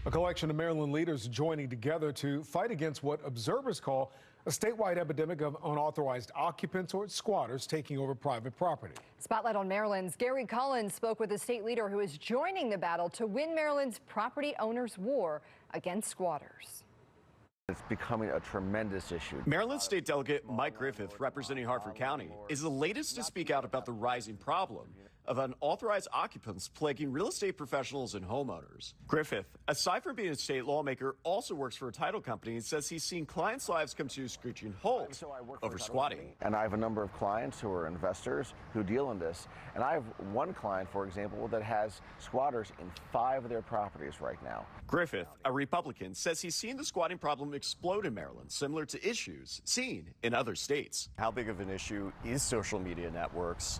A collection of Maryland leaders joining together to fight against what observers call a statewide epidemic of unauthorized occupants or squatters taking over private property. Spotlight on Maryland's Gary Collins spoke with a state leader who is joining the battle to win Maryland's property owners' war against squatters. It's becoming a tremendous issue. Maryland State Delegate Mike Griffith, representing Harford County, is the latest to speak out about the rising problem of unauthorized occupants plaguing real estate professionals and homeowners. Griffith, aside from being a state lawmaker, also works for a title company and says he's seen clients' lives come to a screeching halt over squatting. And I have a number of clients who are investors who deal in this. And I have one client, for example, that has squatters in 5 of their properties right now. Griffith, a Republican, says he's seen the squatting problem explode in Maryland, similar to issues seen in other states. How big of an issue is social media networks,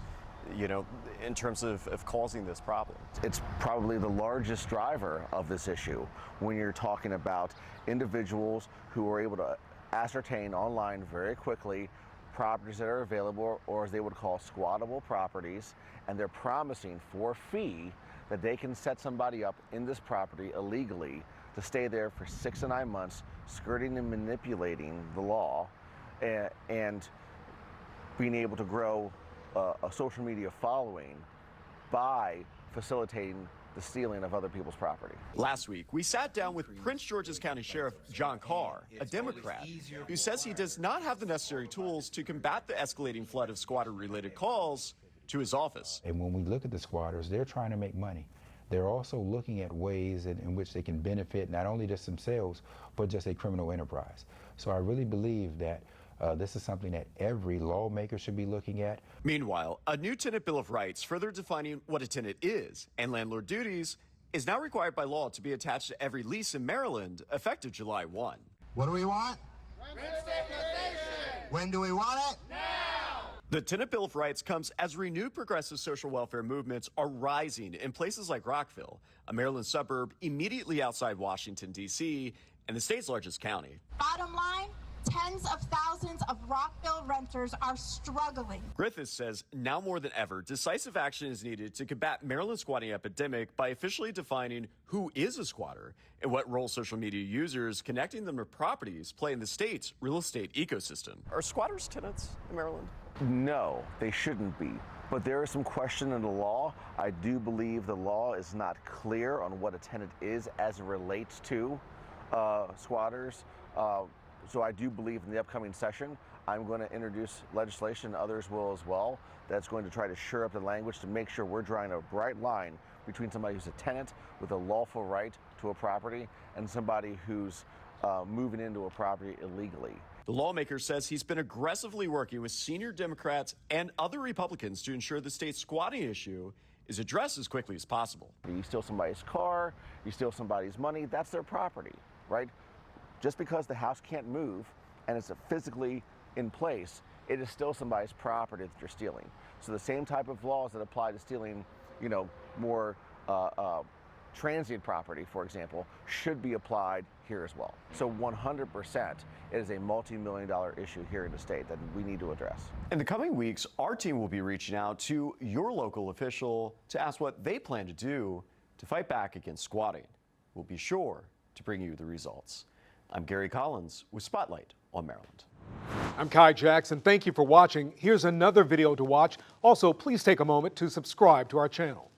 in terms of causing this problem? It's probably the largest driver of this issue when you're talking about individuals who are able to ascertain online very quickly properties that are available, or as they would call squattable properties, and they're promising for a fee that they can set somebody up in this property illegally to stay there for 6 to 9 months, skirting and manipulating the law, and being able to grow a social media following by facilitating the stealing of other people's property. Last week, we sat down with Prince George's County Sheriff John Carr, a Democrat, who says he does not have the necessary tools to combat the escalating flood of squatter-related calls to his office. And when we look at the squatters, they're trying to make money. They're also looking at ways in which they can benefit not only just themselves, but just a criminal enterprise. So I really believe that this is something that every lawmaker should be looking at. Meanwhile, a new tenant bill of rights further defining what a tenant is and landlord duties is now required by law to be attached to every lease in Maryland, effective July 1. What do we want? Rent stabilization. When do we want it? Now! The tenant bill of rights comes as renewed progressive social welfare movements are rising in places like Rockville, a Maryland suburb immediately outside Washington, D.C., and the state's largest county. Bottom line, tens of thousands of Rockville renters are struggling. Griffith says now more than ever, decisive action is needed to combat Maryland's squatting epidemic by officially defining who is a squatter and what role social media users connecting them to properties play in the state's real estate ecosystem. Are squatters tenants in Maryland? No, they shouldn't be. But there is some question in the law. I do believe the law is not clear on what a tenant is as it relates to squatters. So I do believe in the upcoming session, I'm going to introduce legislation, others will as well, that's going to try to shore up the language to make sure we're drawing a bright line between somebody who's a tenant with a lawful right to a property and somebody who's moving into a property illegally. The lawmaker says he's been aggressively working with senior Democrats and other Republicans to ensure the state's squatting issue is addressed as quickly as possible. You steal somebody's car, you steal somebody's money, that's their property, right? Just because the house can't move and it's physically in place, it is still somebody's property that you're stealing. So the same type of laws that apply to stealing, more transient property, for example, should be applied here as well. So 100%, it is a multi-million-dollar issue here in the state that we need to address. In the coming weeks, our team will be reaching out to your local official to ask what they plan to do to fight back against squatting. We'll be sure to bring you the results. I'm Gary Collins with Spotlight on Maryland. I'm Kai Jackson. Thank you for watching. Here's another video to watch. Also, please take a moment to subscribe to our channel.